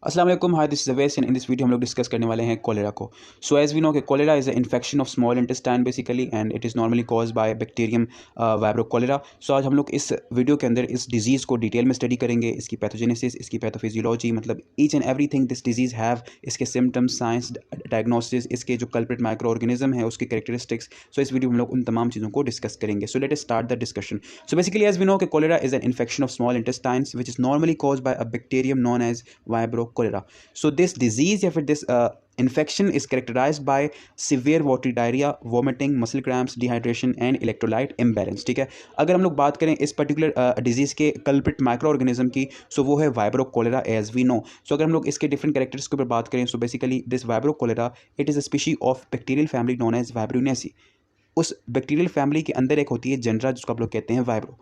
अस्सलाम वालेकुम, hi this is Awais and in this video हम लोग डिस्कस करने वाले हैं कोलेरा को। सो एज़ वी नो कि cholera is a infection of small intestine basically and it is normally cause by bacterium vibrio cholera. So आज हम लोग इस वीडियो के अंदर इस डिजीज़ को डिटेल में स्टडी करेंगे, इसकी पैथोजेनेसिस, इसकी पैथोफिजियोलॉजी, मतलब each and everything this disease have, इसके सिम्टम्स, साइंस, डायग्नोसिस, इसके जो कल्प्रिट माइक्रो ऑर्गेनिज्म है उसके कैरेक्टरिस्टिक्स। सो इस वीडियो में हम लोग उन तमाम चीज़ों को डिस्कस करेंगे। So let us start the discussion. So basically as we know कि cholera is an infection of small intestines which is normally cause by a bacterium known as vibrio cholera. So this disease या फिर this infection is characterized by severe watery diarrhea, vomiting, muscle cramps, dehydration and electrolyte imbalance। ठीक है, अगर हम लोग बात करें इस पर्टिकुलर डिजीज़ के कल्प्रिट माइक्रो ऑर्गेनिज्म की, सो वो है vibrio cholera as we know. So अगर हम लोग इसके डिफरेंट कैरेक्टर्स के ऊपर बात करें, so basically this vibrio cholera it is a specie of bacterial family known as vibrionaceae. उस बैक्टीरियल फैमिली के अंदर एक होती है जेनरा जिसको आप लोग कहते हैं वाइब्रो,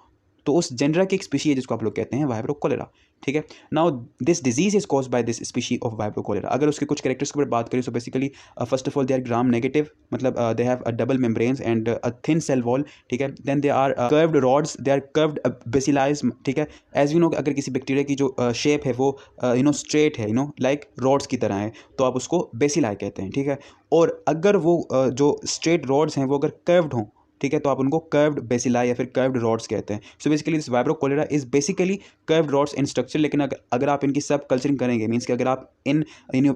तो उस जेनरा की एक स्पीशी है जिसको आप लोग कहते हैं वाइब्रो कोलेरा। ठीक है, now this disease is cause by this specie of vibrio cholera. अगर उसके कुछ कैरेक्टर्स के ऊपर बात करें, so basically first of all they are gram negative, मतलब they have a double membranes and a thin cell wall. ठीक है, then they are curved rods, they are curved bacilli. ठीक है, एज यू नो अगर किसी bacteria की जो shape है वो स्ट्रेट है, लाइक रॉड्स की तरह है, तो आप उसको बेसिलाई कहते हैं। ठीक है, और अगर वो जो स्ट्रेट रॉड्स हैं वो अगर कर्व्ड हों, ठीक है, तो आप उनको कर्व्ड बेसिलाई या फिर कर्व्ड रॉड्स कहते हैं। सो basically this vibrio cholera is basically curved rods in structure. लेकिन अगर आप इनकी सब कल्चरिंग करेंगे, मीन्स कि अगर आप इन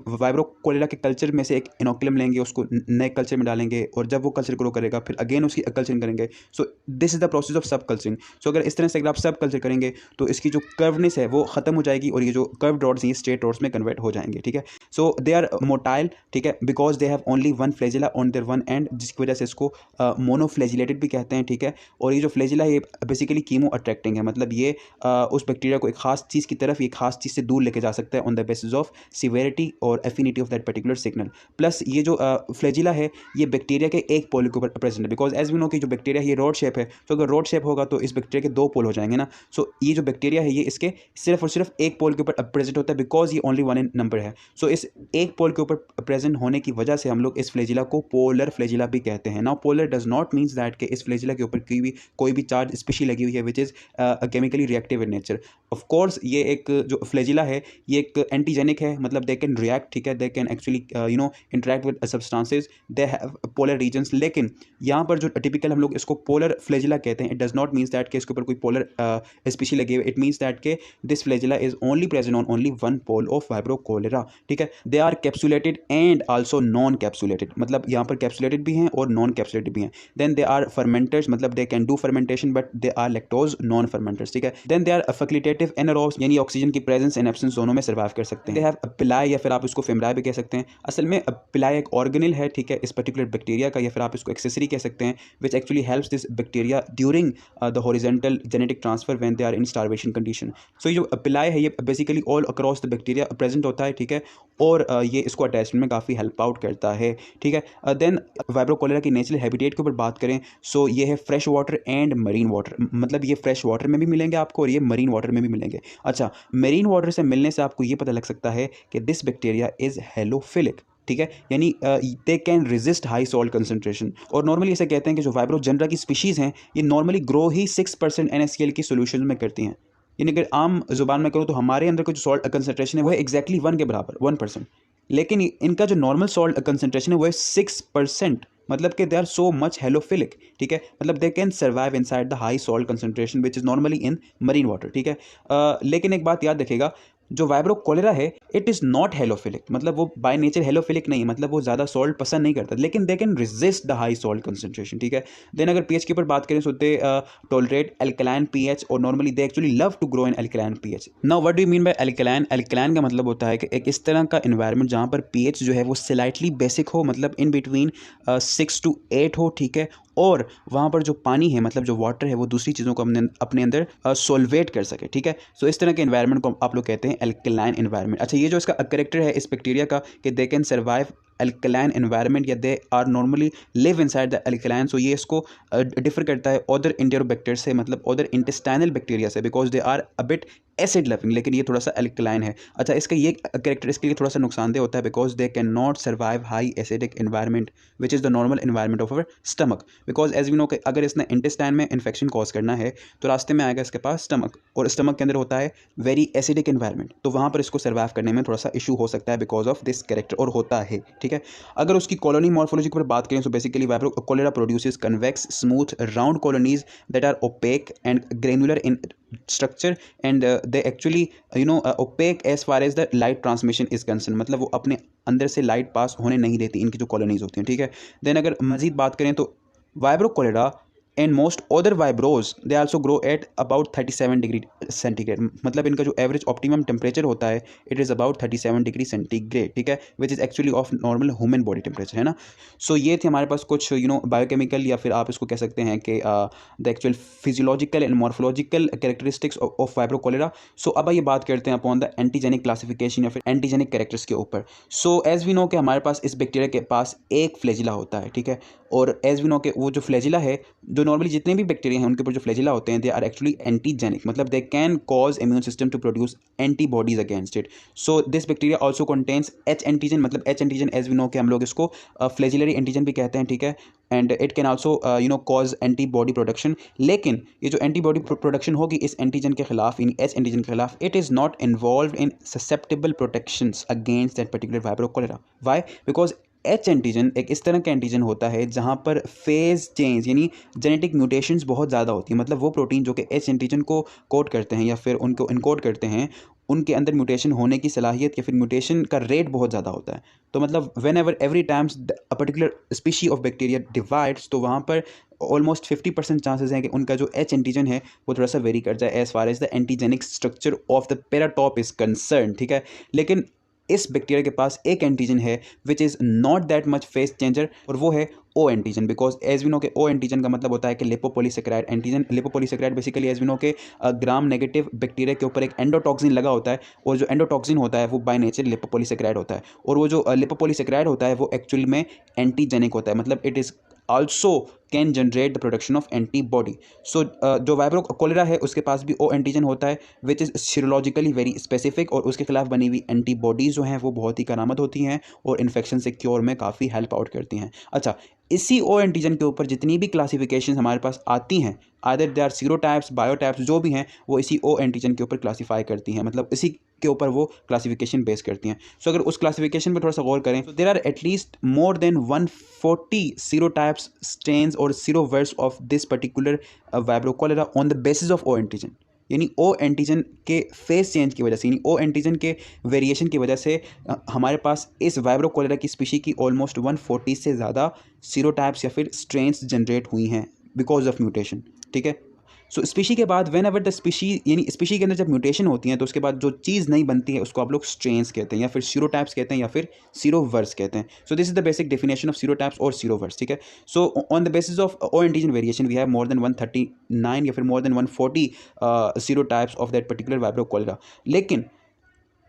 वाइब्रो कोलेरा के कल्चर में से एक इनोकुलम लेंगे, उसको नए कल्चर में डालेंगे, और जब वो कल्चर ग्रो करेगा फिर अगेन उसकी कल्चरिंग करेंगे। सो this is the process of सब कल्चरिंग। सो अगर इस तरह से अगर आप सब कल्चर करेंगे तो इसकी जो कर्वनेस है वो खत्म हो जाएगी और ये जो कर्व्ड रॉड्स हैं ये स्ट्रेट रॉड्स में कन्वर्ट हो जाएंगे। ठीक है, सो दे आर मोटाइल। ठीक है, because they have only one flagella on their one and, जिसकी वजह से इसको मोनोफ्लैजिलेटेड भी कहते हैं। ठीक है, और ये जो फ्लैजिला है ये बेसिकली कीमो अट्रैक्टिंग है, मतलब ये उस बैक्टीरिया को एक खास चीज़ की तरफ, एक खास चीज़ से दूर लेके जा सकता है on the basis of severity और affinity of that particular signal. Plus ये जो फ्लैजिला है ये बैक्टीरिया के एक पोल के ऊपर प्रेजेंट है, बिकॉज एज वी नो कि जो बैक्टीरिया है ये रॉड शेप है, तो अगर रॉड शेप होगा तो इस बैक्टीरिया के दो पोल हो जाएंगे ना। सो ये जो बैक्टीरिया है ये इसके सिर्फ और सिर्फ एक पोल के ऊपर प्रेजेंट होता है, बिकॉज ये ओनली वन इन नंबर है। सो इस एक पोल के ऊपर प्रेजेंट होने की वजह से हम लोग इस फ्लैजिला को पोलर फ्लैजिला भी कहते हैं। Now polar does not means that कि इस फ्लैजिला के ऊपर कोई भी चार्ज स्पेशली लगी हुई है which is chemically reactive in nature. Of course ये एक जो फ्लैजिला है ये एक एंटीजेनिक है, मतलब दे कैन रिएक्ट। ठीक है, they can actually interact with substances, they have polar regions. लेकिन यहाँ पर जो टिपिकल हम लोग इसको पोलर फ्लैजिला कहते हैं, it does not means that कि इसके ऊपर कोई पोलर स्पीशी लगी हुई। इट मीन्स दैट के this flagella is only present on only one pole of vibrio cholera. ठीक है, they are capsulated and also known capsulated, मतलब यहाँ पर कैप्सुलेटेड भी हैं और नॉन कैप्सुलेटेड भी हैं। देन दे आर फर्मेंटर्स, मतलब they can do fermentation but they are lactose non fermenters. ठीक है, then they are facultative anaerobes, यानी ऑक्सीजन की प्रेजेंस एंड एब्सेंस दोनों में सर्वाइव कर सकते हैं। दे हैव पिलाई या फिर आप इसको फेमराई भी कह सकते हैं। असल में पिलाई एक ऑर्गेनिल है, ठीक है, इस पर्टिकुलर बैक्टीरिया का, या फिर आप इसको एक्सेसरी कह सकते हैं, which actually helps this bacteria during the horizontal genetic transfer when they are in starvation condition. So ये जो पिलाई है ये basically all across the bacteria present होता है। ठीक है, और ये इसको अटैचमेंट में काफ़ी हेल्प आउट करता है। ठीक है, देन वाइब्रो कोलेरा की नेचुरल हैबिटेट के ऊपर बात करें, सो ये है fresh water and marine water, मतलब ये फ्रेश वाटर में भी मिलेंगे आपको और ये मरीन वाटर में भी मिलेंगे। अच्छा, मरीन वाटर से मिलने से आपको ये पता लग सकता है कि दिस बैक्टीरिया इज़ हेलोफिलिक। ठीक है, यानी they can resist high salt concentration. और नॉर्मली ऐसे कहते हैं कि जो वाइब्रो जेनरा की स्पीशीज़ हैं ये नॉर्मली ग्रो ही 6% NaCl की सोल्यूशन में करती हैं। यानी अगर आम जुबान में करूँ तो हमारे अंदर का जो सॉल्ट कंसनट्रेशन है वो है एक्जैक्टली 1 के बराबर, 1%। लेकिन इनका जो नॉर्मल सॉल्ट कंसनट्रेशन है वो है 6%, मतलब कि दे आर सो मच हेलोफिलिक। ठीक है, मतलब they can survive inside the high salt concentration which is normally in marine water. ठीक है, लेकिन एक बात याद रखिएगा, जो वाइब्रो कोलेरा है इट इज़ नॉट हेलोफिलिक, मतलब वो बाय नेचर हेलोफिलिक नहीं है, मतलब वो ज़्यादा सॉल्ट पसंद नहीं करता, लेकिन they can resist the high salt concentration. ठीक है, देन अगर पीएच के ऊपर बात करें, सो दे टॉलरेट एल्कलाइन पीएच और normally they actually love to grow in alkaline pH. Now what do you mean by alkaline? Alkaline का मतलब होता है कि एक इस तरह का इन्वायरमेंट जहाँ पर पीएच जो है वो स्लाइटली बेसिक हो, मतलब इन बिटवीन 6 to 8 हो। ठीक है, और वहाँ पर जो पानी है, मतलब जो वाटर है, वो दूसरी चीज़ों को अपने अंदर सोलवेट कर सके। ठीक है, सो इस तरह के एनवायरनमेंट को आप लोग कहते हैं एल्कलाइन एनवायरनमेंट। अच्छा, ये जो इसका करेक्टर है इस बैक्टीरिया का कि they can survive alkaline environment या they are normally live inside the alkaline. So ये इसको डिफर करता है अदर इंटेरोबैक्टर से, मतलब अदर इंटेस्टाइनल बैक्टीरिया से, because they are a bit acid loving, लेकिन ये थोड़ा सा अल्कलाइन है। अच्छा, इसका ये कैरेक्टर इसके लिए थोड़ा सा नुकसानदेह होता है because they can not survive high acidic environment which is the normal environment of our stomach, because as we know कि अगर इसने इंटेस्टाइन में इन्फेक्शन कॉज करना है तो रास्ते में आएगा इसके पास स्टमक, और स्टमक के अंदर होता है वेरी एसिडिक एनवायरनमेंट, तो वहाँ पर इसको सर्वाइव करने में थोड़ा सा इशू हो सकता है बिकॉज ऑफ दिस कैरेक्टर, और होता है। ठीक है, अगर उसकी कॉलोनी मॉर्फोलॉजी पर बात करें तो basically vibro cholera produces convex smooth round colonies that are opaque and granular in structure and they actually opaque as far as the light transmission is concerned, मतलब वो अपने अंदर से लाइट पास होने नहीं देती इनकी जो कॉलोनीज होती हैं। ठीक है, देन अगर मजीद बात करें तो vibrio cholera and most other vibrios they also grow at about 37 degree centigrade, मतलब इनका जो एवरेज ऑप्टिमम टेम्परेचर होता है it is about 37 degree centigrade. ठीक है, which is actually of normal human body temperature, है ना। सो ये थे हमारे पास कुछ बायोकेमिकल या फिर आप इसको कह सकते हैं कि the actual physiological and morphological characteristics of vibrio cholera. So अब आइए बात करते हैं अपॉन द एंटीजेनिक क्लासिफिकेशन या फिर एंटीजेनिक कैरेक्टर्स के ऊपर। सो एज वी नो कि हमारे पास इस बैक्टीरिया के पास एक फ्लैजिला होता है। ठीक है, और एज वी नो कि वो जो फ्लैजिला है, जो नॉर्मली जितने भी बैक्टीरिया हैं उनके ऊपर जो फ्लैजिला होते हैं दे आर एक्चुअली एंटीजेनिक, मतलब they can cause immune system to produce antibodies against it. So this bacteria also contains H antigen, मतलब H antigen as we know कि हम लोग इसको फ्लैजिलरी एंटीजन भी कहते हैं। ठीक है, and it can also cause antibody production, लेकिन ये जो एंटीबॉडी प्रोडक्शन होगी इस एंटीजन के खिलाफ, इन एच एंटीजन के खिलाफ, it is not involve in susceptible protections against that particular vibrio cholera. Y? Because H antigen एक इस तरह का एंटीजन होता है जहाँ पर फेज चेंज यानी जेनेटिक म्यूटेशंस बहुत ज़्यादा होती है, मतलब वो प्रोटीन जो कि एच एंटीजन को कोड करते हैं या फिर उनको इनकोड करते हैं, उनके अंदर म्यूटेशन होने की सलाहियत या फिर म्यूटेशन का रेट बहुत ज़्यादा होता है। तो मतलब when ever every times a particular species of bacteria divides, तो वहाँ पर ऑलमोस्ट 50% चांसेस हैं कि उनका जो एच एंटीजन है वो थोड़ा सा वेरी कर जाए as far as the antigenic structure of the paratope is concern. ठीक है, लेकिन इस बैक्टीरिया के पास एक एंटीजन है which is not that much face changer, और वो है O antigen, because as we no के ओ एंटीजन का मतलब होता है कि lipopolysaccharide antigen. Lipopolysaccharide basically as we no के ग्राम नेगेटिव बैक्टीरिया के ऊपर एक एंडोटॉक्सिन लगा होता है, और जो एंडोटॉक्सिन होता है वो बाय नेचर लिपोपोलीसेकेराइड होता है, और वो जो लिपोपोलीसेकेराइड होता है वो एक्चुअली में एंटीजेनिक होता है, मतलब it is also can generate the production of antibody. So जो वाइब्रो कोलेरा है उसके पास भी ओ एंटीजन होता है विच इज़ सीरोलॉजिकली वेरी स्पेसिफिक, और उसके खिलाफ बनी हुई एंटीबॉडीज़ जो हैं वो बहुत ही करामत होती हैं और इन्फेक्शन से क्योर में काफ़ी हेल्प आउट करती हैं। अच्छा, इसी ओ एंटीजन के ऊपर जितनी भी क्लासिफिकेशन हमारे पास आती हैं, आदर दे आर सीरोटाइप्स बायोटाइप्स जो भी हैं, वो इसी ओ एंटीजन के ऊपर क्लासीफाई करती हैं, मतलब इसी के ऊपर वो क्लासिफिकेशन बेस करती हैं। सो अगर उस क्लासिफिकेशन पर थोड़ा सा गौर करें तो there are at least more than 140 serotypes strains और serovars of this particular vibrio cholera on the basis of O antigen, यानी ओ एंटीजन के फेस चेंज की वजह से, यानी ओ एंटीजन के वेरिएशन की वजह से हमारे पास इस वाइब्रो कोलेरा की स्पीशी की ऑलमोस्ट 140 से ज़्यादा सीरोटाइप्स या फिर स्ट्रेन्स जनरेट हुई हैं बिकॉज ऑफ म्यूटेशन। ठीक है, सो स्पीशी के बाद वेन एवर द स्पीशी, यानी स्पीशी के अंदर जब म्यूटेशन होती है तो उसके बाद जो चीज़ नहीं बनती है उसको आप लोग स्ट्रेन्स कहते हैं या फिर सीरोटाइप्स कहते हैं या फिर सीरोवर्स कहते हैं। सो this is the basic definition of सीरोटाइप्स और सीरोवर्स। ठीक है, so on the basis of O antigen variation we have more than 139 या फिर मोर than 140 सीरोटाइप्स of that particular vibrio cholera, लेकिन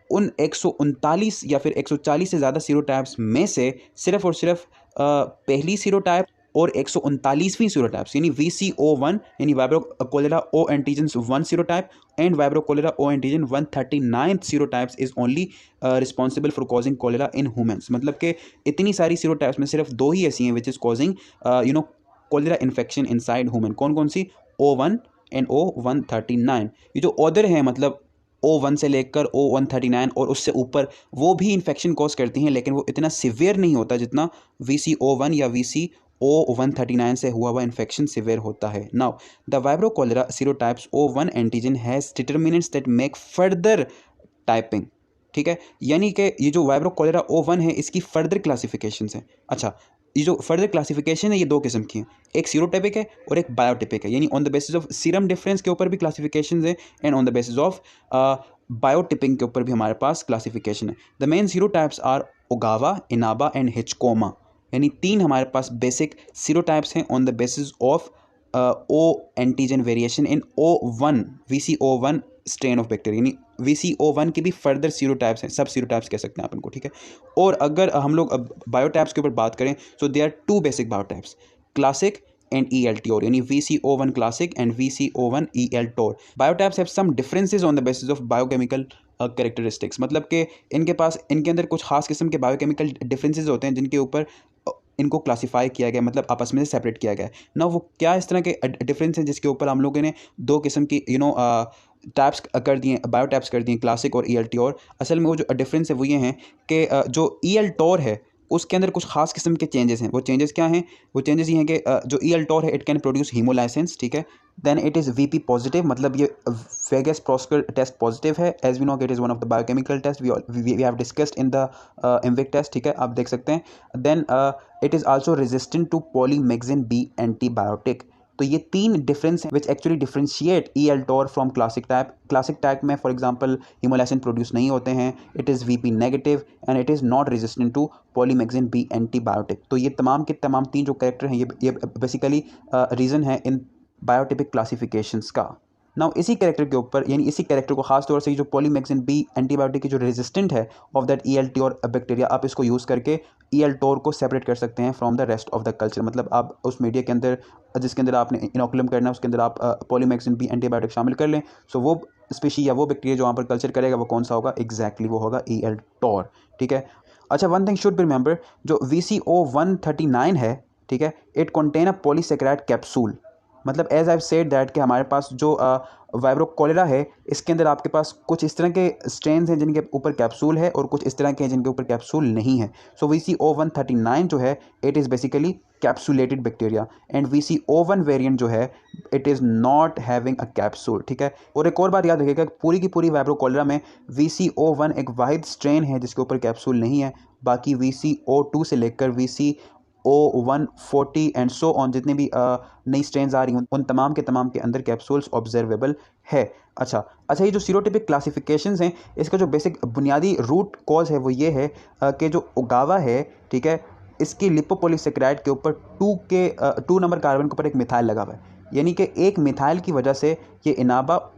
उन 139 या फिर 140 से ज़्यादा सीरोटाइप्स में से सिर्फ और सिर्फ पहली सीरोटाइप और 139वीं सीरोटाइप्स यानी VCO1 यानी vibro cholera O antigens 1 serotype and vibro cholera O antigen 139th सीरोटाइप्स is only responsible for causing cholera in humans, मतलब कि इतनी सारी सीरोटाइप्स में सिर्फ 2 ही ऐसी हैं which is causing cholera infection inside human. कौन कौन सी? O1 and O139। ये जो अदर हैं मतलब O1 से लेकर O139 और उससे ऊपर, वो भी इन्फेक्शन कॉज करती हैं, लेकिन वो इतना सिवियर नहीं होता जितना VCO1 या VCO139 से हुआ हुआ इन्फेक्शन सिवियर होता है। Now the vibro cholera सीरोटाइप्स O1 antigen has determinants that make further typing. ठीक है, यानी कि ये जो वाइब्रो कोलेरा O1 है इसकी फर्दर क्लासिफिकेशंस हैं। अच्छा, ये जो फर्दर क्लासिफिकेशन है ये 2 किस्म की हैं, एक सीरोटाइपिक है और एक बायोटिपिक है, यानी on the basis of serum difference के ऊपर भी क्लासिफिकेशन है and on the basis of biotyping के ऊपर भी हमारे पास क्लासिफिकेशन है। The main serotypes are Ogawa, Inaba and हिचकोमा, यानी 3 हमारे पास बेसिक सीरोटाइप्स हैं on the basis of O antigen variation in O1 VCO1 strain of bacteria, यानी VCO1 के भी फर्दर सीरोटाइप्स हैं, सब सीरोटाइप्स कह सकते हैं आप इनको, ठीक है। और अगर हम लोग अब बायोटाइप्स के ऊपर बात करें, so they are two basic biotypes, classic and EL-TOR, यानी VCO1 classic and VCO1 EL-TOR. Biotypes have some differences on the basis of biochemical characteristics. मतलब कि इनके अंदर कुछ खास किस्म के बायोकेमिकल डिफरेंसेस होते हैं जिनके ऊपर इनको क्लासीफाई किया गया, मतलब आपस में से सेपरेट किया गया है ना। वो क्या इस तरह के डिफरेंस हैं जिसके ऊपर हम लोगों ने दो किस्म की टाइप्स कर दिए, बायोटाइप्स कर दिए, क्लासिक और EL-TOR। असल में वो जो डिफरेंस है वो ये हैं कि जो EL-TOR है उसके अंदर कुछ खास किस्म के चेंजेस हैं। वो चेंजेस क्या हैं? वो चेंजेस ये हैं कि जो EL-TOR है इट कैन प्रोड्यूस हीमोलाइसेंस, ठीक है। Then it is VP positive, मतलब ये वेगस प्रोस्कर टेस्ट पॉजिटिव है। As we know it is one of the biochemical test we have discussed in the IMViC test, ठीक है, आप देख सकते हैं। Then it is also resistant to polymyxin B antibiotic. तो ये तीन डिफरेंस हैं which actually differentiate EL-TOR from classic type. Classic type में फॉर एग्जांपल हीमोलाइसिन प्रोड्यूस नहीं होते हैं, it is VP negative and it is not resistant to polymyxin B antibiotic. तो ये तमाम के तमाम तीन जो कैरेक्टर हैं ये बेसिकली रीज़न है इन बायोटिपिक क्लासिफिकेशंस का। नाउ इसी कैरेक्टर के ऊपर, यानी इसी कैरेक्टर को खास तौर से जो पॉलीमेग्जिन B एंटीबायोटिक की जो रेजिस्टेंट है ऑफ दैट EL-TOR बैक्टीरिया, आप इसको यूज़ करके EL-TOR को सेपरेट कर सकते हैं from the rest of the culture. मतलब आप उस मीडिया के अंदर जिसके अंदर आपने इनोकुलम करना है उसके अंदर आप पॉलीमेग्जिन B एंटीबायोटिक शामिल कर लें, सो वो स्पीशी या वो बैक्टीरिया जो वहाँ पर कल्चर करेगा वो कौन सा होगा? एग्जैक्टली वो होगा EL-TOR, ठीक है। अच्छा, one thing should be remember, जो VCO139 है, ठीक है, it contain a polysaccharide capsule. मतलब एज आई सेड दैट कि हमारे पास जो वाइब्रो कोलेरा है इसके अंदर आपके पास कुछ इस तरह के स्ट्रेन्स हैं जिनके ऊपर कैप्सूल है और कुछ इस तरह के हैं जिनके ऊपर कैप्सूल नहीं है। सो VCO139 जो है it is basically capsulated bacteria and VCO1 variant जो है it is not having a capsule, ठीक है। और एक और बात याद रखिएगा, पूरी की पूरी वाइब्रो कोलेरा में VCO1 एक वाहिद स्ट्रेन है जिसके ऊपर कैप्सूल नहीं है। बाकी VCO2 से लेकर VCO140 एंड सो ऑन जितने भी नई स्ट्रेन्स आ रही हैं उन तमाम के अंदर कैप्सूल्स ऑब्जर्वेबल है। अच्छा, ये जो सीरोटिपिक क्लासिफिकेशंस हैं इसका जो बेसिक बुनियादी रूट कॉज है वो ये है कि जो उगावा है, ठीक है, इसकी लिपोपॉलीसेकेराइड के ऊपर 2 नंबर कार्बन के ऊपर एक मिथाइल लगा हुआ है, यानी कि एक मिथाइल की वजह से ये इनाबा,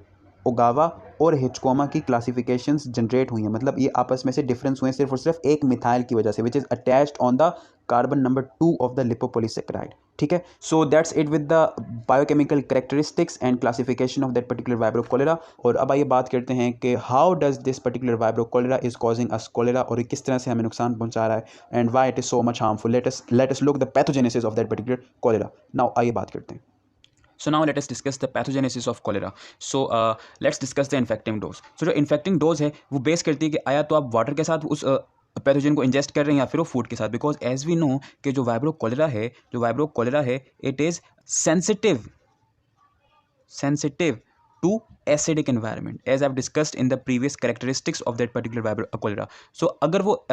उगावा और हिचकोमा की क्लासिफिकेशंस जनरेट हुई हैं। मतलब ये आपस में से डिफरेंस हुए सिर्फ और सिर्फ एक मिथाइल की वजह से, which is attached on the carbon number 2 of the lipopolysaccharide, ठीक है। So that's it with the biochemical characteristics and classification of that particular vibrio cholera. और अब आइए बात करते हैं कि how does this particular vibrio cholera is causing us cholera, और ये किस तरह से हमें नुकसान पहुंचा रहा है and why it is so much harmful. Let us look the pathogenesis of that particular cholera. Now आइए बात करते हैं। So now let us discuss the pathogenesis of cholera. So let's discuss the infecting dose. So जो infecting dose है वो base करती है कि आया तो आप वाटर के साथ उस पैथोजन को इंजेस्ट कर रहे हैं या फिर वो फूड के साथ, बिकॉज एज वी नो कि जो वाइब्रो कोलेरा है it is sensitive to acidic environment, as I have discussed in the previous characteristics of that particular vibrio cholera. So अगर वो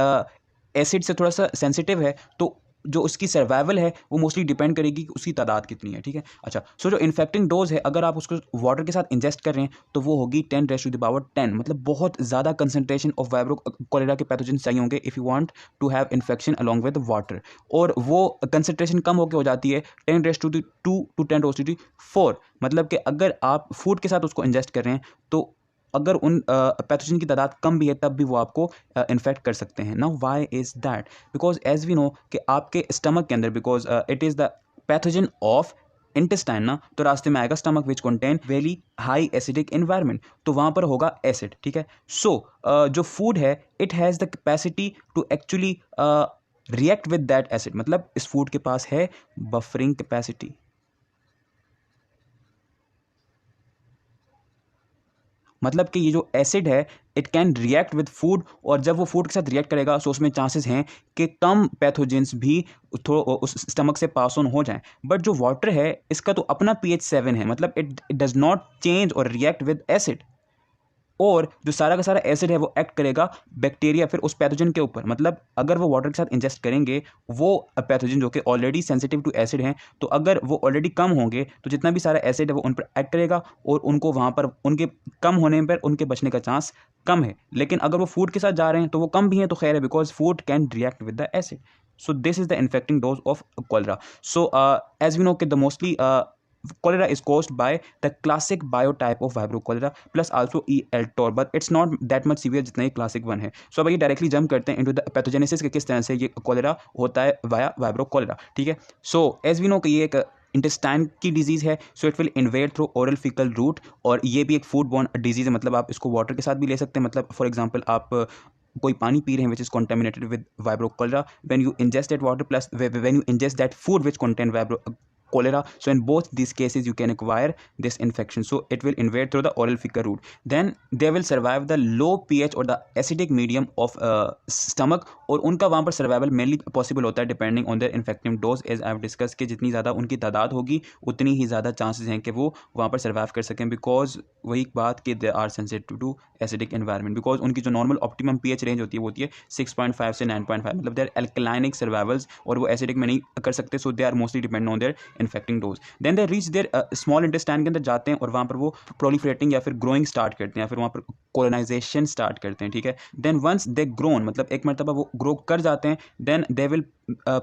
एसिड से थोड़ा सा सेंसिटिव है तो जो उसकी सर्वाइवल है वो मोस्टली डिपेंड करेगी कि उसकी तादाद कितनी है, ठीक है। अच्छा, सो जो इन्फेक्टिंग डोज है अगर आप उसको वाटर के साथ इंजेस्ट कर रहे हैं तो वो होगी 10⁻10, मतलब बहुत ज़्यादा कंसनट्रेशन ऑफ वाइब्रो कोलेरा के पैथोजन चाहिए होंगे if you want to have infection along with water, और वो कंसनट्रेशन कम होकर हो जाती है 10⁻2 टू 10⁻4। मतलब कि अगर आप फूड के साथ उसको इंजेस्ट कर रहे हैं तो अगर उन पैथोजन की तादाद कम भी है तब भी वो आपको इन्फेक्ट कर सकते हैं। Now why is that? Because as we know कि आपके स्टमक के अंदर, because it is the pathogen of intestine ना, तो रास्ते में आएगा stomach which contain very high acidic environment, तो वहाँ पर होगा एसिड, ठीक है। सो जो फूड है it has the capacity to actually react with that acid, मतलब इस फूड के पास है बफरिंग कैपेसिटी। मतलब कि ये जो एसिड है it can react with food, और जब वो फूड के साथ रिएक्ट करेगा सो उसमें चांसेस हैं कि कम पैथोजेंस भी उस स्टमक से पास ऑन हो जाएं। बट जो वाटर है इसका तो अपना pH 7 है, मतलब इट डज नॉट चेंज और रिएक्ट विद एसिड, और जो सारा का सारा एसिड है वो एक्ट करेगा बैक्टीरिया फिर उस पैथोजन के ऊपर। मतलब अगर वो वाटर के साथ इंजेस्ट करेंगे वो पैथोजन जो कि ऑलरेडी सेंसिटिव टू एसिड हैं, तो अगर वो ऑलरेडी कम होंगे तो जितना भी सारा एसिड है वो उन पर एक्ट करेगा और उनको वहाँ पर उनके कम होने पर उनके बचने का चांस कम है। लेकिन अगर वो फूड के साथ जा रहे हैं तो वो कम भी हैं तो खैर है, because food can react with the acid. So this is the infecting dose of cholera. So as we know कि the mostly cholera is caused by the classic biotype of vibrio cholera plus also E. Eltor, but it's not that much severe जितना ये classic 1 है. So अब ये directly jump करते हैं into the pathogenesis के किस तरह से ये cholera होता है via vibrio cholera. ठीक है. So as we know कि ये एक इंटेस्टाइन की डिजीज़ है, so it will invade through oral faecal root, और ये भी एक फूड बॉर्न डिजीज़ है, मतलब आप इसको वाटर के साथ भी ले सकते हैं. मतलब फॉर एग्जांपल आप कोई पानी पी रहे हैं which is contaminated with vibro cholera, when you ingest that water plus when you ingest that food which contain vibro cholera, so in both these cases you can acquire this infection. So it will invade through the oral fecal route, then they will survive the low pH or the acidic medium of stomach, और उनका वहाँ पर survival mainly possible होता है depending on their infective dose. As I have discuss कि जितनी ज़्यादा उनकी तादाद होगी उतनी ही ज़्यादा चांसेस हैं कि वो वहाँ पर सर्वाइव कर सकें, बिकॉज वही बात कि they are sensitive to acidic environment, because उनकी जो नॉर्मल ऑप्टिमम pH रेंज होती है वो होती है 6.5 से 9.5, मतलब देयर एल्कलाइनिक सर्वाइवल्स, और वो एसिडिक में नहीं कर सकते, so they are mostly depend on their infecting dose. Then they reach their small intestine के अंदर जाते हैं और वहाँ पर वो प्रोलिफरेटिंग या फिर ग्रोइंग स्टार्ट करते हैं, या फिर वहाँ पर कोलोनाइजेशन स्टार्ट करते हैं. ठीक है. देन वंस दे ग्रोन, मतलब एक मरतबा वो ग्रो कर जाते हैं, then they will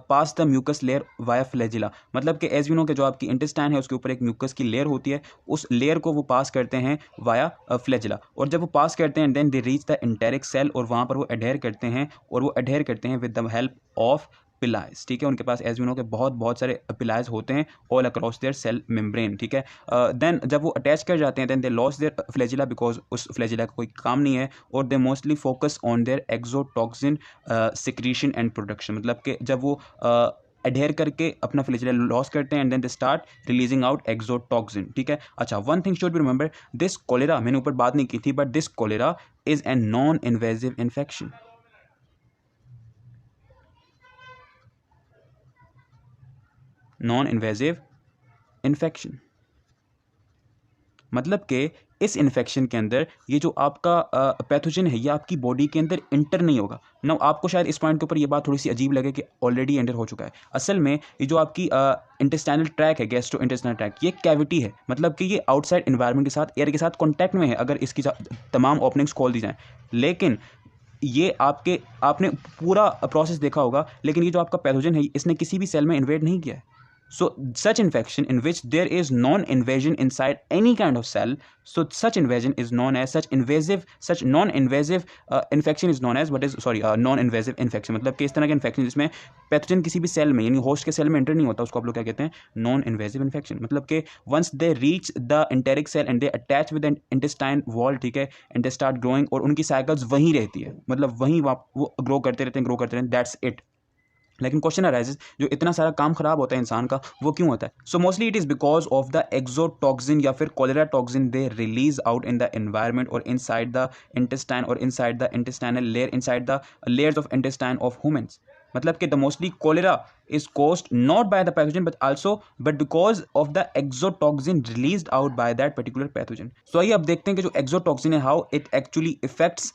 pass the mucus layer via flagella, मतलब कि एज यू नो कि जो आपकी इंटेस्टाइन है उसके ऊपर एक म्यूकस की लेयर होती है, उस लेयर को वो पास करते हैं वाया फ्लैजिला, और जब वो पास करते हैं then they reach the enteric cell, और वहाँ पर वो एडहेयर करते हैं, और वो एडहेयर करते हैं विद द हेल्प ऑफ पिलाइज. ठीक है. उनके पास एज यू नो के बहुत सारे पिलाइज होते हैं all across there cell membrane. ठीक है. देन जब वो अटैच कर जाते हैं then they loss there flagella, because उस फ्लैजिला का कोई काम नहीं है, और they mostly focus on their exotoxin secretion and production, मतलब कि जब वो एडहेयर करके अपना फ्लैजिला लॉस करते हैं and then they start releasing out exotoxin. ठीक है. अच्छा, one thing should be remember, this cholera, मैंने ऊपर बात नहीं की थी, but this cholera is a non invasive infection. Non invasive infection मतलब कि इस इन्फेक्शन के अंदर ये जो आपका पैथोजन है ये आपकी बॉडी के अंदर इंटर नहीं होगा. ना आपको शायद इस पॉइंट के ऊपर ये बात थोड़ी सी अजीब लगे कि ऑलरेडी एंटर हो चुका है. असल में ये जो आपकी इंटेस्टाइनल ट्रैक है, गैस्ट्रो इंटेस्टाइनल ट्रैक, ये कैविटी है, मतलब कि ये आउटसाइड इन्वायरमेंट के साथ, एयर के साथ कॉन्टैक्ट में है अगर इसकी तमाम ओपनिंग्स खोल दी जाएँ. लेकिन ये आपने पूरा प्रोसेस देखा होगा, लेकिन ये जो आपका पैथोजन है इसने किसी भी सेल में इन्वेड नहीं किया है. So such infection in which there is non-invasion inside any kind of cell, so such invasion is known as such non-invasive infection is known as non-invasive infection. मतलब कि इस तरह के इन्फेक्शन जिसमें पैथोजन किसी भी सेल में यानी होस्ट के सेल में एंटर नहीं होता उसको आप लोग क्या कहते हैं, नॉन इन्वेजिव इन्फेक्शन. मतलब कि once they reach the enteric cell and they attach with the intestine wall, ठीक है, एंड दे स्टार्ट ग्रोइंग, और उनकी साइकिल्स वहीं रहती है, मतलब वहीं वो ग्रो करते रहते हैं, दैट्स इट. लेकिन क्वेश्चन अराइजेस, जो इतना सारा काम खराब होता है इंसान का वो क्यों होता है? So mostly it is because of the exotoxin या फिर cholera toxin they release out in the environment और इनसाइड द इंटेस्टाइन और inside the intestinal layer, inside the layers of intestine of humans. मतलब कि the mostly cholera is caused not by the pathogen but because of the exotoxin released out by that particular pathogen. So आइए अब देखते हैं कि जो exotoxin है how it actually affects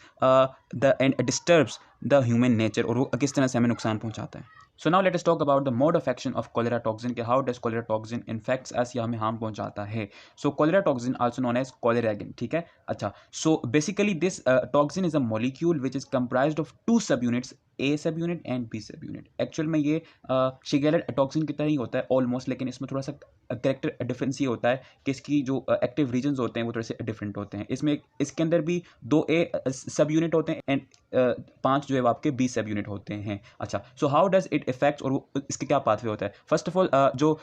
the and disturbs the human nature, और वो किस तरह से हमें नुकसान पहुंचाता है. So now let us talk about the mode of action of cholera toxin, कि how does cholera toxin infects us या हमें harm पहुंचाता है. So cholera toxin also known as choleragen, ठीक है. अच्छा, so basically this toxin is a molecule which is comprised of two subunits, A subunit and B subunit. Actual में ये शिगेलर toxin की तरह ही होता है ऑलमोस्ट, लेकिन इसमें थोड़ा सा कैरेक्टर डिफरेंस ये होता है कि इसकी जो एक्टिव रीजन्स होते हैं वो थोड़े से डिफरेंट होते हैं. इसमें इसके अंदर भी 2 A सब यूनिट होते हैं एंड 5 जो है आपके B सब यूनिट होते हैं. अच्छा, so how does it effects, और इसके क्या पाथवे होता है? फर्स्ट ऑफ ऑल जो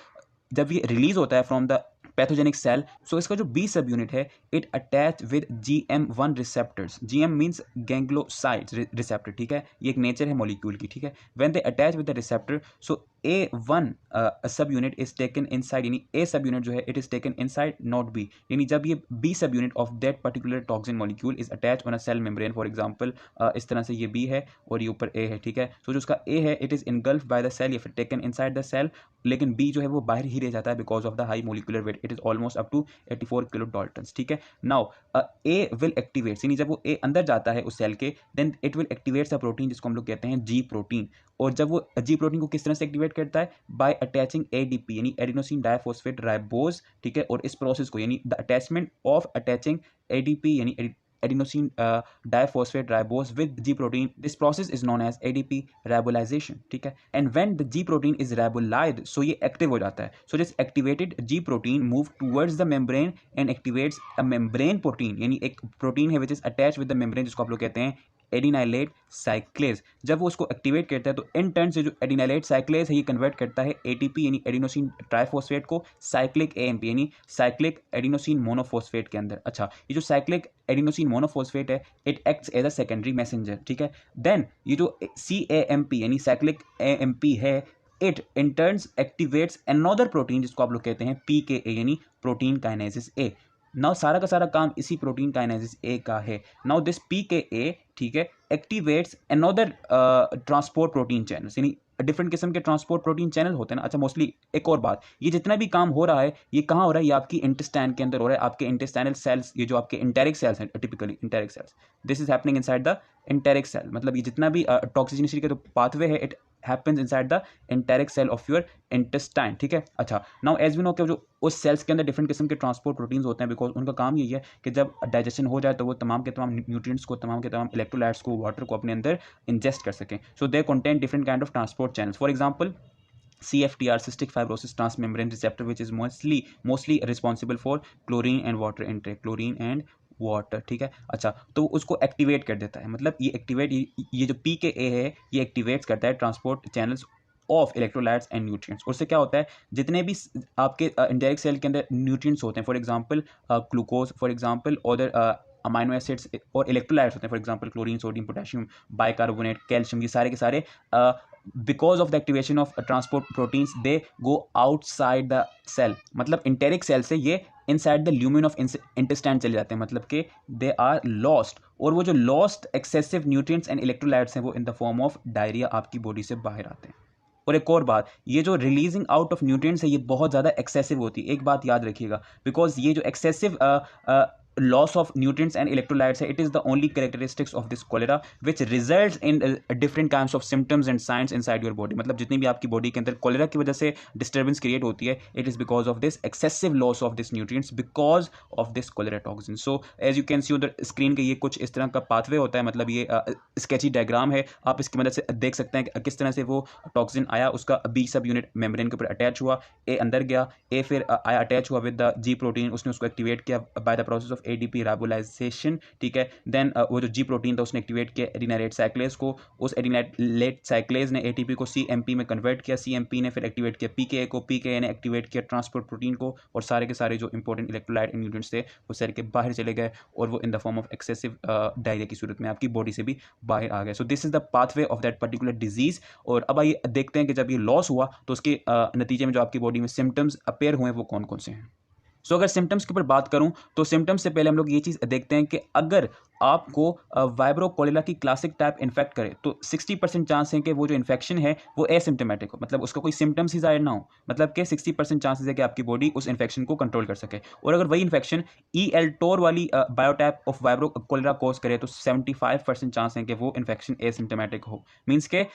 जब ये रिलीज होता है from the pathogenic cell, so इसका जो बी सब यूनिट है it attach with GM1 receptors. GM means gangliosides receptor, ठीक है, ये एक नेचर है मॉलिक्यूल की, ठीक है. When they attach with the receptor, so A1 सब यूनिट इज टेकन इनसाइड, यानी A सब यूनिट जो है it is taken inside not B, यानी जब ये B सब unit of that particular toxin molecule is attach on a cell membrane, for example इस तरह से ये B है और ये ऊपर A है, ठीक है. सो जो उसका A है it is engulf by the cell या फिर टेकन इनसाइड द सेल, लेकिन B जो है वो बाहर ही रह जाता है because of the high molecular weight, it is almost up to 84 kilo Dalton's, ठीक है. नाउ A विल एक्टिवेट, यानी जब वो A अंदर जाता है उस सेल के, then it will activates a protein जिसको हम लोग कहते हैं G प्रोटीन. और जब वो G प्रोटीन को किस तरह से एक्टिवेट करता है? बाय अटैचिंग ADP यानी एडिनोसिन डाइफॉस्फेट राइबोज, ठीक है. और इस प्रोसेस को यानी the attachment of attaching ADP यानी adenosine diphosphate ribose with G protein. This process is known as ADP ribolization, ठीक है. And when the G protein is ribolized, so ये active हो जाता है. So this activated G protein move towards the membrane and activates a membrane protein, यानी एक protein है which is attached with the membrane, जिसको आप लोग कहते हैं एडिनाइलेट साइक्लेज. जब वो उसको एक्टिवेट करता है तो इन टर्न से जो एडिनाइलेट साइक्लेज है ये कन्वर्ट करता है एटीपी यानी एडिनोसिन ट्राइफॉस्फेट को साइक्लिक एएमपी यानी साइक्लिक एडिनोसिन मोनोफॉस्फेट के अंदर. अच्छा, ये जो साइक्लिक एडिनोसिन मोनोफॉस्फेट है it acts as a secondary messenger, ठीक है. देन ये जो CAMP यानी साइक्लिक AMP है it in turns activates another protein जिसको आप लोग कहते हैं PKA यानी प्रोटीन काइनेसिस ए. नाउ सारा का सारा काम इसी प्रोटीन काइनेसिस ए का है. नाउ दिस PKA, ठीक है, activates another transport protein channels यानी डिफरेंट किस्म के ट्रांसपोर्ट प्रोटीन चैनल होते हैं ना. अच्छा, मोस्टली एक और बात, ये जितना भी काम हो रहा है ये कहाँ हो रहा है, ये आपकी इंटेस्टाइन के अंदर हो रहा है, आपके इंटेस्टाइनल सेल्स, ये जो आपके इंटेरिक सेल्स हैं, typically enteric sales, this is happening inside the enteric cell. मतलब ये जितना भी टॉक्सिसिटी का जो पाथवे है it happens inside the enteric cell of your intestine, ठीक है. अच्छा, नाउ एज वी नो कि जो उस सेल्स के अंदर डिफरेंट किस्म के ट्रांसपोर्ट प्रोटीन्स होते हैं बिकॉज उनका काम यही है कि जब डाइजेशन हो जाए तो वो तमाम के तमाम न्यूट्रिएंट्स को, तमाम के तमाम इलेक्ट्रोलाइट्स को, वाटर को अपने अंदर इंजेस्ट कर सकें. So they contain different kind of transport channels. For example CFTR, cystic fibrosis transmembrane receptor, which is mostly responsible for chlorine and water intake, chlorine and water, ठीक है. अच्छा, तो उसको एक्टिवेट कर देता है, मतलब ये एक्टिवेट, ये जो PKA है ये एक्टिवेट्स करता है transport channels of electrolytes and nutrients. उससे क्या होता है, जितने भी आपके इंडायरेक्ट सेल के अंदर न्यूट्रिएंट्स होते हैं, for example glucose, for example other amino acids और इलेक्ट्रोलाइट्स होते हैं, for example chlorine, sodium, potassium, bicarbonate, calcium, ये सारे के सारे because of the activation of transport proteins they go outside the cell. मतलब इंटेरिक सेल से ये inside the lumen of intestine चले जाते हैं, मतलब कि दे आर लॉस्ट. और वो जो lost excessive nutrients and electrolytes हैं वो in the form of diarrhoea आपकी बॉडी से बाहर आते हैं. और एक और बात, ये जो रिलीजिंग आउट ऑफ न्यूट्रिएंट्स है ये बहुत ज़्यादा एक्सेसिव होती है. एक बात याद रखिएगा, बिकॉज ये जो excessive loss of nutrients and electrolytes it is the only characteristics of this cholera which results in different kinds of symptoms and signs inside your body. मतलब जितनी भी आपकी बॉडी के अंदर कोलेरा की वजह से डिस्टर्बेंस क्रिएट होती है it is because of this excessive loss of this nutrients because of this cholera toxin. So as you can see on the screen के ये कुछ इस तरह का पाथवे होता है, मतलब ये स्केची डायग्राम है, आप इसकी मदद से देख सकते हैं कि किस तरह से वो टॉक्सिन आया, उसका B सब यूनिट मेम्ब्रेन के ऊपर अटैच हुआ, A अंदर गया, A फिर आया अटैच हुआ विद द G प्रोटीन, उसने उसको एक्टिवेट किया by the process of ADP राइबोलाइजेशन, ठीक है. देन वो जो G प्रोटीन था उसने एक्टिवेट किया एडिनाइलेट साइक्लेज को, उस एडिनाइलेट साइक्लेज ने ATP को CMP में कन्वर्ट किया, CMP ने फिर एक्टिवेट किया PKA को, PKA ने एक्टिवेट किया ट्रांसपोर्ट प्रोटीन को, और सारे के सारे जो इंपॉर्टेंट इलेक्ट्रोलाइट एंड न्यूट्रिएंट्स थे वो सेल के बाहर चले गए और वो in the form of excessive diarrhoea की सूरत में आपकी बॉडी से भी बाहर आ गए. सो this is the pathway of that particular disease. और अब आइए देखते हैं कि जब ये लॉस हुआ तो उसके नतीजे में जो आपकी बॉडी में सिम्टम्स अपेयर हुए वो कौन कौन से हैं. सो अगर सिम्टम्स के ऊपर बात करूं तो सिम्टम्स से पहले हम लोग ये चीज़ देखते हैं कि अगर आपको वाइब्रो कोलेरा की क्लासिक टाइप इन्फेक्ट करे तो 60% चांस है कि वो जो इन्फेक्शन है वो एसिम्टोमेटिक हो, मतलब उसका कोई सिम्टम्स ही जाहिर ना हो, मतलब कि 60% चांसेस है कि आपकी बॉडी उस इन्फेक्शन को कंट्रोल कर सके. और अगर वही इन्फेक्शन EL-TOR वाली biotype of vibrio cholera cause करे तो 75% चांस है कि वो इन्फेक्शन एसिम्टोमेटिक हो. मीन्स के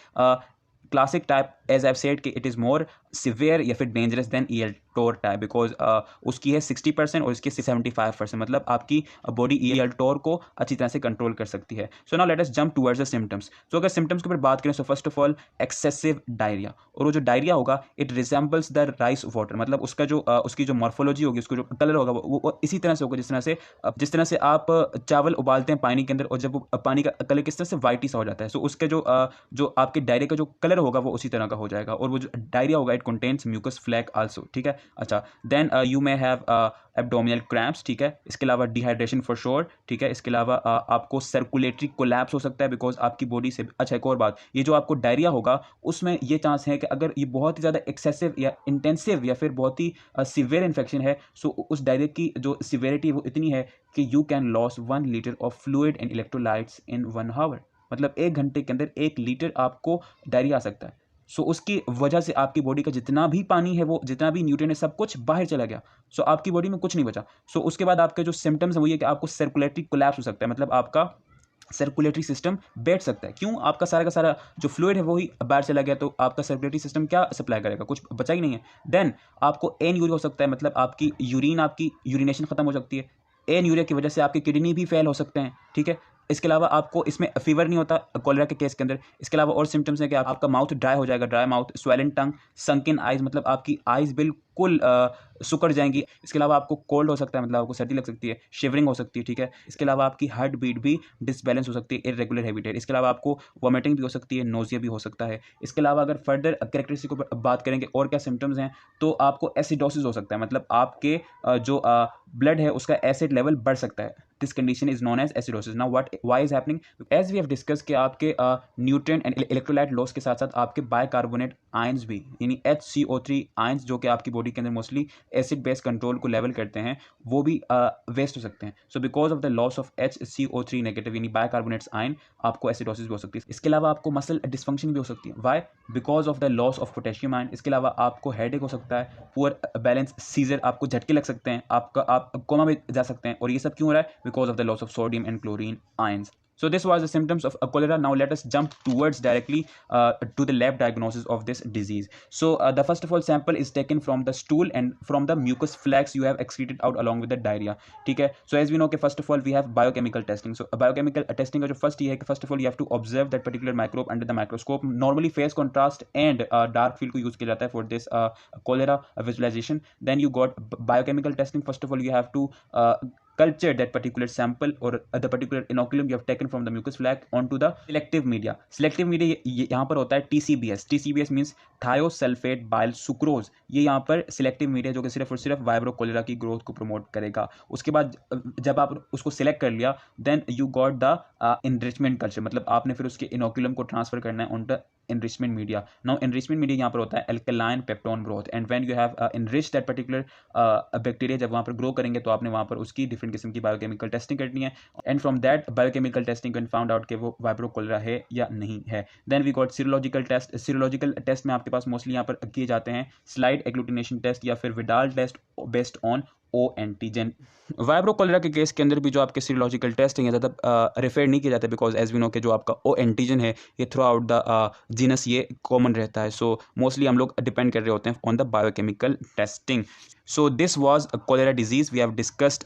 classic type as I said कि इट इज़ मोर सिवियर या फिर dangerous than EL-TOR type, because उसकी है 60% और इसकी 75%, मतलब आपकी बॉडी EL-TOR को अच्छी तरह से कंट्रोल कर सकती है. So now let us jump towards the symptoms. So अगर सिम्टम्स के ऊपर बात करें तो first of all excessive diarrhoea, और वो जो डायरिया होगा it resembles the rice water, मतलब उसका जो उसकी जो मॉर्फोलॉजी होगी, उसका जो कलर होगा वो इसी तरह से होगा जिस तरह से आप चावल उबालते हैं पानी के अंदर और जब वो पानी का कलर किस तरह से वाइट सा हो जाता है, सो उसके जो आपके डायरिया का जो कलर होगा वो उसी तरह का हो जाएगा. और वो जो डायरिया होगा इट कंटेन्स म्यूकस फ्लैक आल्सो, ठीक है. अच्छा, then you may have abdominal cramps, ठीक है. इसके अलावा डिहाइड्रेशन फॉर श्योर, ठीक है. इसके अलावा आपको सर्कुलेटरी कोलैप्स हो सकता है बिकॉज आपकी बॉडी से. अच्छा, एक और बात, ये जो आपको डायरिया होगा उसमें ये चांस है कि अगर ये बहुत ही ज़्यादा एक्सेसिव या इंटेंसिव या फिर बहुत ही सीवियर इन्फेक्शन है, सो उस डायरिया की जो सीवियरिटी है वो इतनी है कि you can loss 1 litre of fluid and electrolytes in 1 our, मतलब 1 घंटे के अंदर 1 लीटर आपको डायरिया आ सकता है. सो उसकी वजह से आपकी बॉडी का जितना भी पानी है, वो जितना भी न्यूट्रिएंट है, सब कुछ बाहर चला गया. सो आपकी बॉडी में कुछ नहीं बचा. सो उसके बाद आपके जो सिम्टम्स है वो ये कि आपको सर्कुलेटरी कोलैप्स हो सकता है, मतलब आपका सर्कुलेटरी सिस्टम बैठ सकता है. क्यों? आपका सारा का सारा जो फ्लूइड है वही बाहर चला गया, तो आपका सर्कुलेटरी सिस्टम क्या सप्लाई करेगा, कुछ बचा ही नहीं है. देन आपको एन यूरिया हो सकता है, मतलब आपकी यूरिनेशन खत्म हो सकती है. एन्यूरिया की वजह से आपके किडनी भी फेल हो सकते हैं, ठीक है। इसके अलावा आपको इसमें फीवर नहीं होता कॉलेरा के केस के अंदर। इसके अलावा और सिम्टम्स हैं कि आपका माउथ ड्राई हो जाएगा, ड्राई माउथ, स्वेलन टंग, संकिन आइज, मतलब आपकी आइज बिल्कुल सुकड़ जाएंगी। इसके अलावा आपको कोल्ड हो सकता है, मतलब आपको सर्दी लग सकती है, शिवरिंग हो सकती है, ठीक है। इसके अलावा आपकी हार्ट बीट भी डिसबैलेंस हो सकती है, इरेगुलर हैबिटेट। इसके अलावा आपको वॉमिटिंग भी हो सकती है, नोजिया भी हो सकता है। इसके अलावा अगर फर्दर कैरेक्टरिस्टिक पर बात करेंगे और क्या सिम्टम्स हैं, तो आपको एसिडोसिस हो सकता है, मतलब आपके जो ब्लड है उसका एसिड लेवल बढ़ सकता है। This condition is known as acidosis. Now why is happening, as we have discuss कि आपके न्यूट्रिएंट एंड इलेक्ट्रोलाइट लॉस के साथ साथ आपके बाइकार्बोनेट आयंस भी, यानी HCO3 आयंस जो कि आपकी बॉडी के अंदर मोस्टली एसिड बेस कंट्रोल को लेवल करते हैं, वो भी वेस्ट हो सकते हैं। So because of the loss of HCO3 negative यानी बाइकार्बोनेट्स आयन, आपको एसिडोसिस भी हो सकती है। इसके अलावा आपको मसल डिस्फंक्शन भी हो सकती है। Y? Because of the loss of potassium ion. इसके अलावा आपको हेडेक हो सकता है, पुअर बैलेंस, सीजर, आपको झटके लग सकते हैं, आप कोमा में जा सकते हैं। और ये सब क्यों हो रहा है? Because of the loss of sodium and chlorine ions. So this was the symptoms of cholera. Now let us jump towards directly to the lab diagnosis of this disease. So the first of all sample is taken from the stool and from the mucus flux you have excreted out along with the diarrhea. ठीक है. So as we know, first of all we have biochemical testing. So biochemical testing का जो first ये है कि first of all you have to observe that particular microbe under the microscope. Normally phase contrast and dark field को use किया जाता है for this cholera visualization. Then you got biochemical testing. First of all you have to culture that particular sample or the particular inoculum you have taken from the mucus flux onto the selective media. Selective media यहाँ पर होता है TCBS. TCBS means thiosulphate bile sucrose. ये यहाँ पर selective media जो कि सिर्फ और सिर्फ वाइब्रो कोलेरा की ग्रोथ को प्रमोट करेगा. उसके बाद जब आप उसको सिलेक्ट कर लिया, then you got the enrichment culture, मतलब आपने फिर उसके इनोकुलम को ट्रांसफर करना है on the enrichment media. Now enrichment media यहाँ पर होता है alkaline peptone growth, and when you have enriched that particular bacteria, जब वहाँ पर ग्रो करेंगे तो आपने वहाँ पर उसकी डिफरेंट किस्म की बायोकेमिकल टेस्टिंग करनी है, and from that biochemical testing can found out कि वो वाइब्रो कोलेरा है या नहीं है. Then we got serological test. Serological test में आपके पास मोस्टली यहाँ पर किए जाते हैं स्लाइड एग्लूटिनेशन टेस्ट या फिर Widal test based on O antigen. Vibro cholera के केस के अंदर भी जो आपके सीरोलॉजिकल टेस्ट हैं ज़्यादा रेफर नहीं किया जाता, बिकॉज एज वी नो कि जो आपका ओ एंटीजन है ये थ्रू आउट द जीनस ये कॉमन रहता है. सो मोस्टली हम लोग डिपेंड कर रहे होते हैं on the biochemical testing. So this was a cholera disease. We have discussed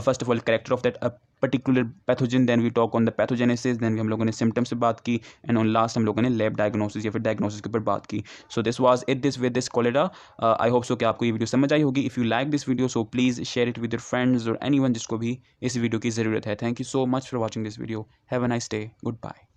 first of all character of that particular pathogen, then we talk on the pathogenesis, then हम लोगों ने symptoms पे बात की, and on last हम लोगों ने lab diagnosis या फिर diagnosis के ऊपर बात की. So this was it with this cholera. I hope so कि आपको ये वीडियो समझ आई होगी. If you like this video, so please share it with your friends or anyone जिसको भी इस वीडियो की ज़रूरत है. Thank you so much for watching this video. Have a nice day. Goodbye.